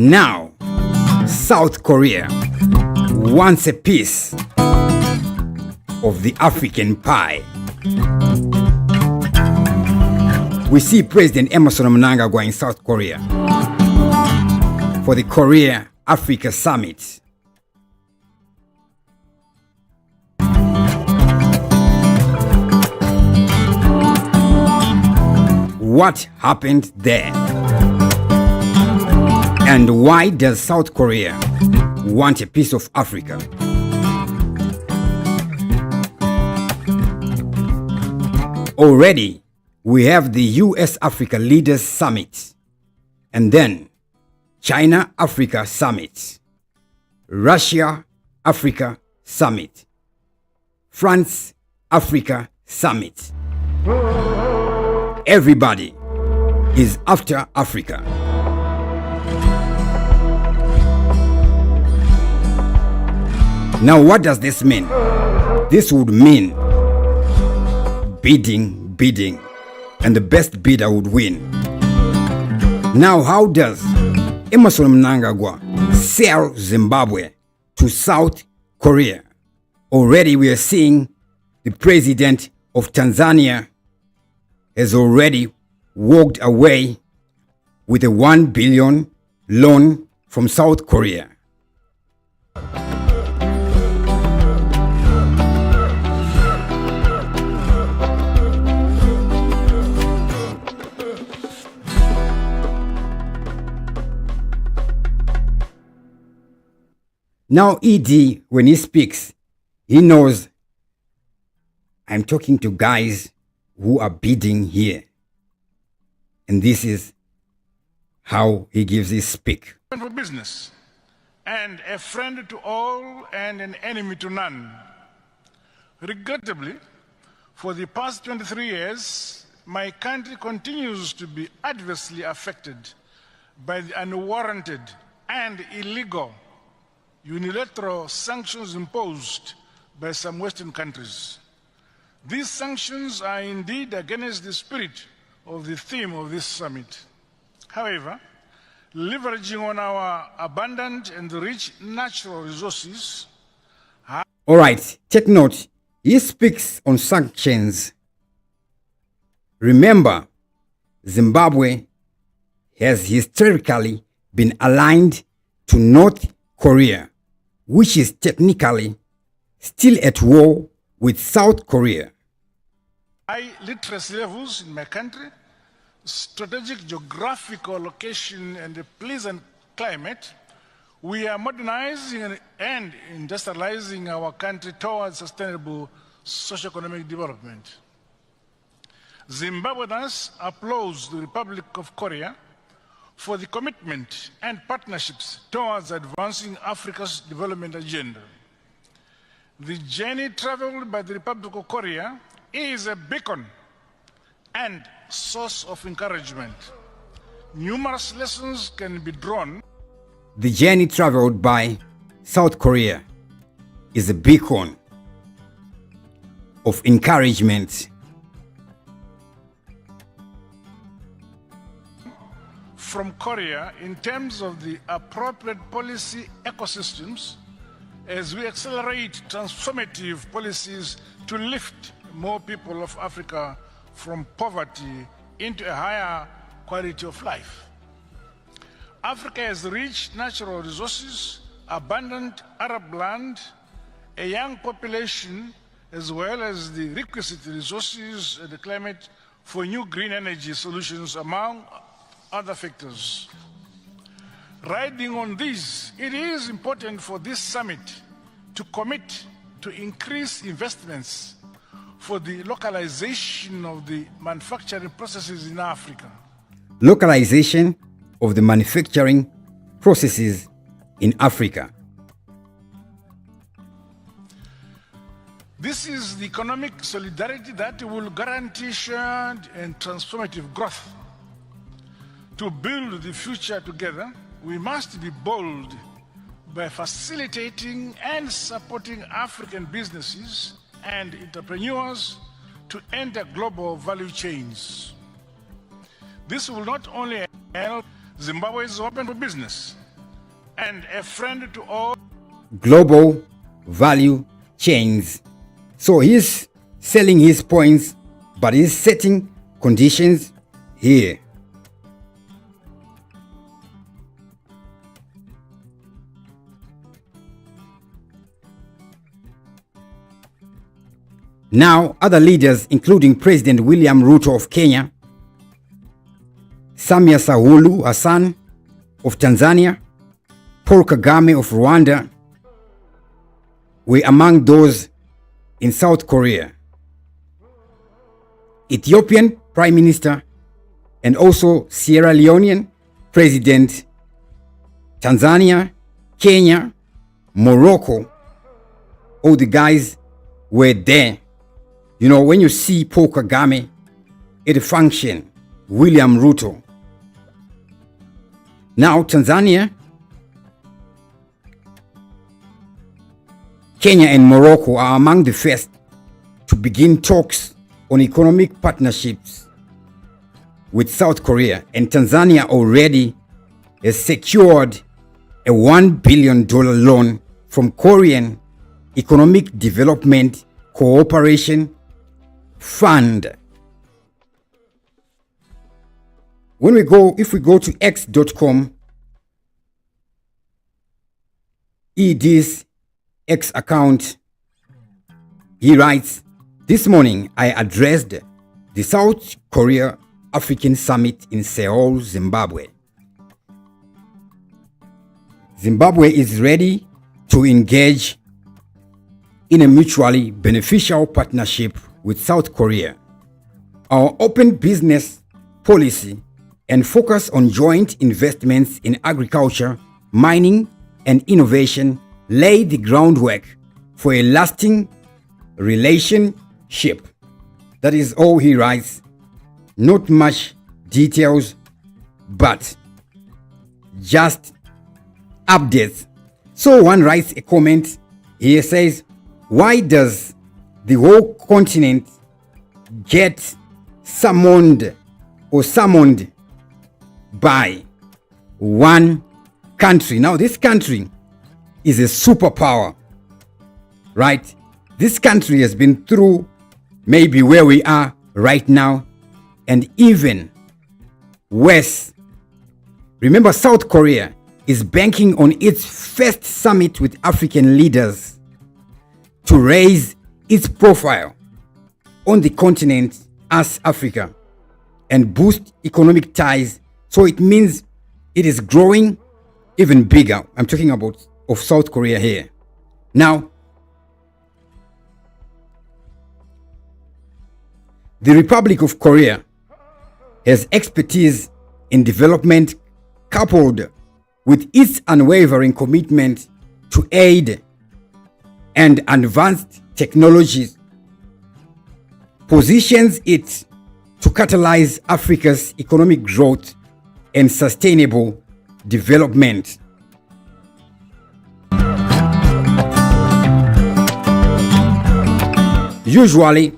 Now, South Korea wants a piece of the African pie. We see President Emerson Mnangagwa in South Korea for the Korea-Africa Summit. What happened there? And why does South Korea want a piece of Africa? Already, we have the US-Africa Leaders Summit, and then China-Africa Summit, Russia-Africa Summit, France-Africa Summit. Everybody is after Africa. Now, what does this mean? This would mean bidding, and the best bidder would win. Now, how does Emerson Mnangagwa sell Zimbabwe to South Korea? Already we are seeing the president of Tanzania has already walked away with a $1 billion loan from South Korea. Now ED, when he speaks, he knows I'm talking to guys who are bidding here. And this is how he gives his speak. For business, and a friend to all and an enemy to none. Regrettably, for the past 23 years, my country continues to be adversely affected by the unwarranted and illegal unilateral sanctions imposed by some Western countries. These sanctions are indeed against the spirit of the theme of this summit. However, leveraging on our abundant and rich natural resources. All right, take note. He speaks on sanctions. Remember, Zimbabwe has historically been aligned to North Korea, which is technically still at war with South Korea. High literacy levels in my country, strategic geographical location, and a pleasant climate, we are modernizing and industrializing our country towards sustainable socio-economic development. Zimbabwe thus applauds the Republic of Korea for the commitment and partnerships towards advancing Africa's development agenda. The journey traveled by the Republic of Korea is a beacon and source of encouragement. Numerous lessons can be drawn. The journey traveled by South Korea is a beacon of encouragement. From Korea in terms of the appropriate policy ecosystems as we accelerate transformative policies to lift more people of Africa from poverty into a higher quality of life. Africa has rich natural resources, abundant Arab land, a young population, as well as the requisite resources and the climate for new green energy solutions, among other factors. Riding on these, it is important for this summit to commit to increase investments for the localization of the manufacturing processes in Africa. Localization of the manufacturing processes in Africa. This is the economic solidarity that will guarantee shared and transformative growth. To build the future together, we must be bold by facilitating and supporting African businesses and entrepreneurs to enter global value chains. This will not only help Zimbabwe is open for business, and a friend to all global value chains. So he's selling his points, but he's setting conditions here. Now, other leaders, including President William Ruto of Kenya, Samia Suluhu Hassan of Tanzania, Paul Kagame of Rwanda, were among those in South Korea. Ethiopian Prime Minister and also Sierra Leonean President, Tanzania, Kenya, Morocco, all the guys were there. You know, when you see Paul Kagame at a function, William Ruto. Now, Tanzania, Kenya and Morocco are among the first to begin talks on economic partnerships with South Korea, and Tanzania already has secured a $1 billion loan from Korean Economic Development Cooperation Fund. If we go to x.com, ED's X account, he writes, "This morning I addressed the South Korea African Summit in Seoul, Zimbabwe. Zimbabwe is ready to engage in a mutually beneficial partnership with South Korea. Our open business policy and focus on joint investments in agriculture, mining, and innovation lay the groundwork for a lasting relationship." That is all he writes. Not much details, but just updates. So one writes a comment. He says, "Why does the whole continent get summoned by one country?" Now, this country is a superpower, right? This country has been through maybe where we are right now and even worse. Remember, South Korea is banking on its first summit with African leaders to raise its profile on the continent as Africa and boost economic ties. So it means it is growing even bigger. I'm talking about of South Korea here. Now, the Republic of Korea has expertise in development coupled with its unwavering commitment to aid and advanced technologies positions it to catalyze Africa's economic growth and sustainable development. Usually,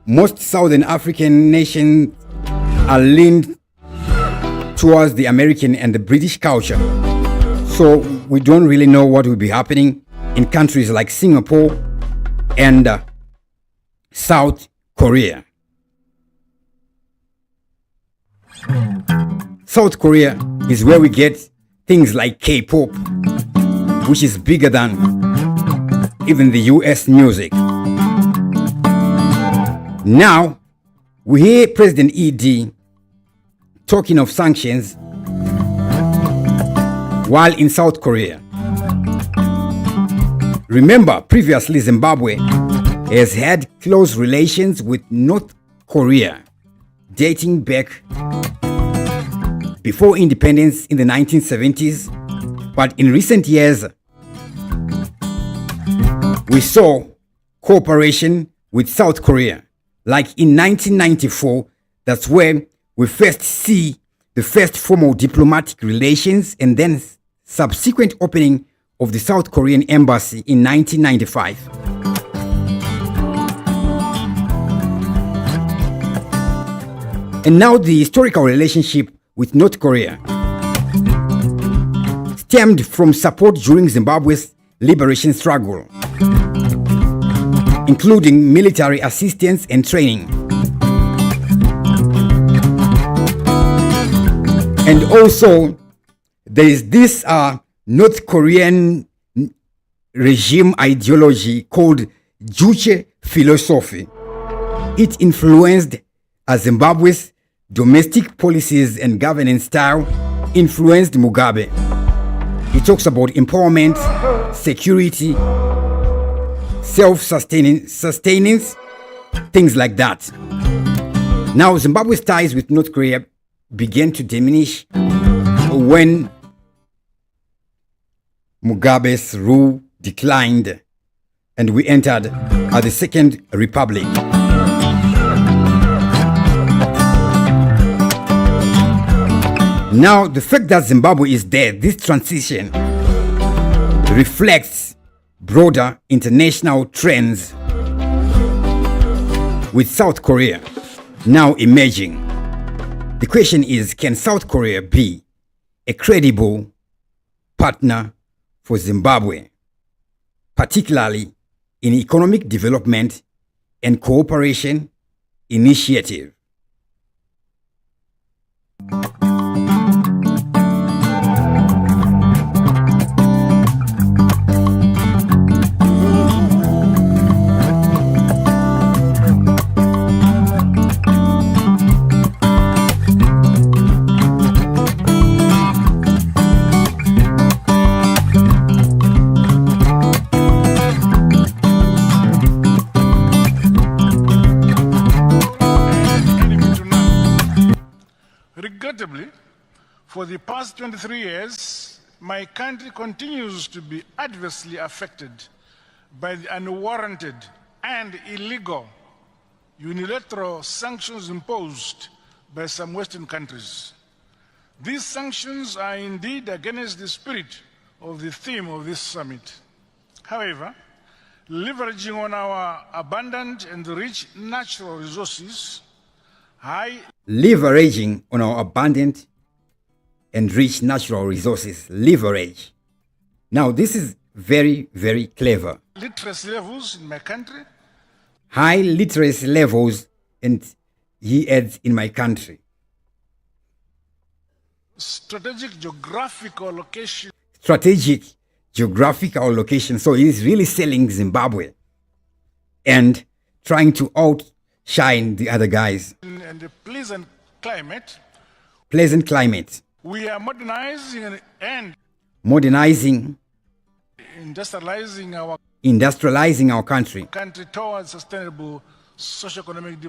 most Southern African nations are leaned towards the American and the British culture. So we don't really know what will be happening in countries like Singapore and South Korea. South Korea is where we get things like K-pop, which is bigger than even the US music. Now, we hear President ED talking of sanctions while in South Korea. Remember, previously Zimbabwe has had close relations with North Korea dating back before independence in the 1970s, but in recent years we saw cooperation with South Korea. Like in 1994, that's where we first see the first formal diplomatic relations and then subsequent opening of the South Korean embassy in 1995. And now the historical relationship with North Korea stemmed from support during Zimbabwe's liberation struggle, including military assistance and training. And also, there is this North Korean regime ideology called Juche philosophy. It influenced Zimbabwe's domestic policies and governance style, influenced Mugabe. He talks about empowerment, security, self-sustenance, things like that. Now, Zimbabwe's ties with North Korea began to diminish when Mugabe's rule declined and we entered the Second Republic. Now, the fact that Zimbabwe is dead, this transition reflects broader international trends, with South Korea now emerging. The question is, can South Korea be a credible partner for Zimbabwe, particularly in economic development and cooperation initiative? Regrettably, for the past 23 years, my country continues to be adversely affected by the unwarranted and illegal unilateral sanctions imposed by some Western countries. These sanctions are indeed against the spirit of the theme of this summit. However, leveraging on our abundant and rich natural resources, leverage. Now, this is very, very clever. Literacy levels in my country. High literacy levels, and he adds, in my country. Strategic geographical location. So he's really selling Zimbabwe and trying to outshine the other guys. And a pleasant climate. We are modernizing and industrializing our country towards sustainable socio-economic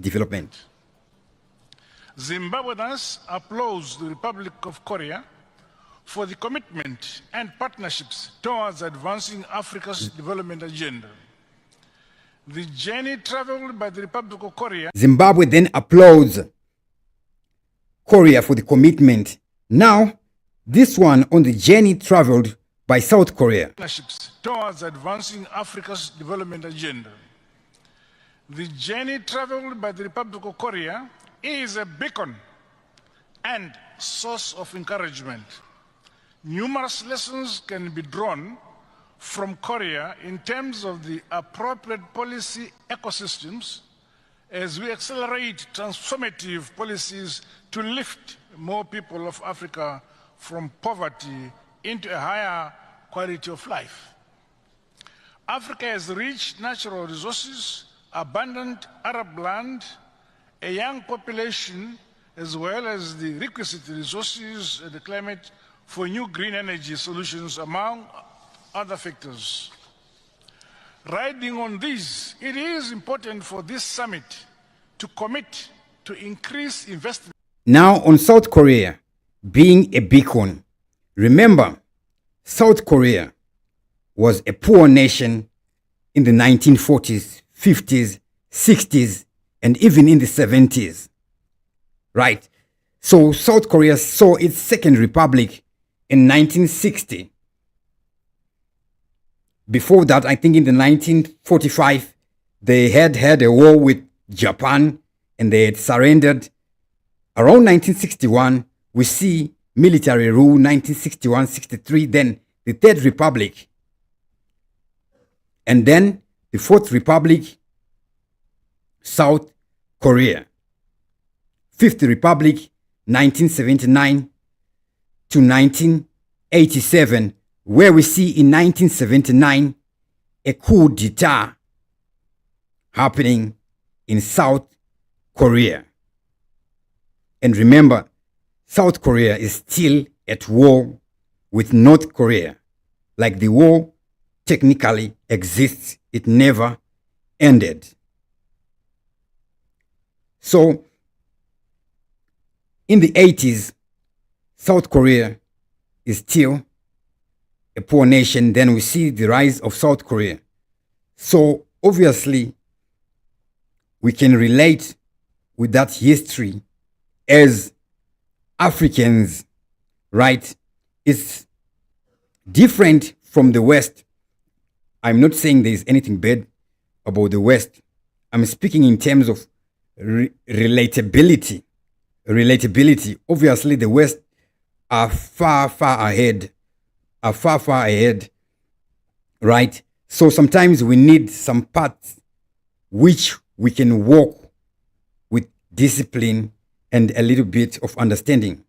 development. Zimbabwe thus applauds the Republic of Korea for the commitment and partnerships towards advancing Africa's development agenda. The journey traveled by the Republic of Korea. Zimbabwe then applauds Korea for the commitment. Now, this one on the journey traveled by South Korea. Partnerships towards advancing Africa's development agenda. The journey traveled by the Republic of Korea is a beacon and source of encouragement. Numerous lessons can be drawn from Korea in terms of the appropriate policy ecosystems as we accelerate transformative policies to lift more people of Africa from poverty into a higher quality of life. Africa has rich natural resources, abundant Arab land, a young population, as well as the requisite resources and the climate for new green energy solutions, among other factors. Riding on these, it is important for this summit to commit to increase investment. Now, on South Korea being a beacon, remember, South Korea was a poor nation in the 1940s, 50s, 60s, and even in the 70s. Right? So South Korea saw its second republic in 1960. Before that, I think in the 1945, they had a war with Japan and they had surrendered. Around 1961, we see military rule 1961-63, then the Third Republic, and then the Fourth Republic, South Korea. Fifth Republic, 1979 to 1987, where we see in 1979 a coup d'etat happening in South Korea. And remember, South Korea is still at war with North Korea. Like the war technically exists, it never ended. So, in the 80s, South Korea is still a poor nation. Then we see the rise of South Korea. So, obviously, we can relate with that history as Africans, right? It's different from the West. I'm not saying there's anything bad about the West. I'm speaking in terms of relatability. Relatability. Obviously, the West are far ahead, right? So sometimes we need some paths which we can walk with discipline and a little bit of understanding.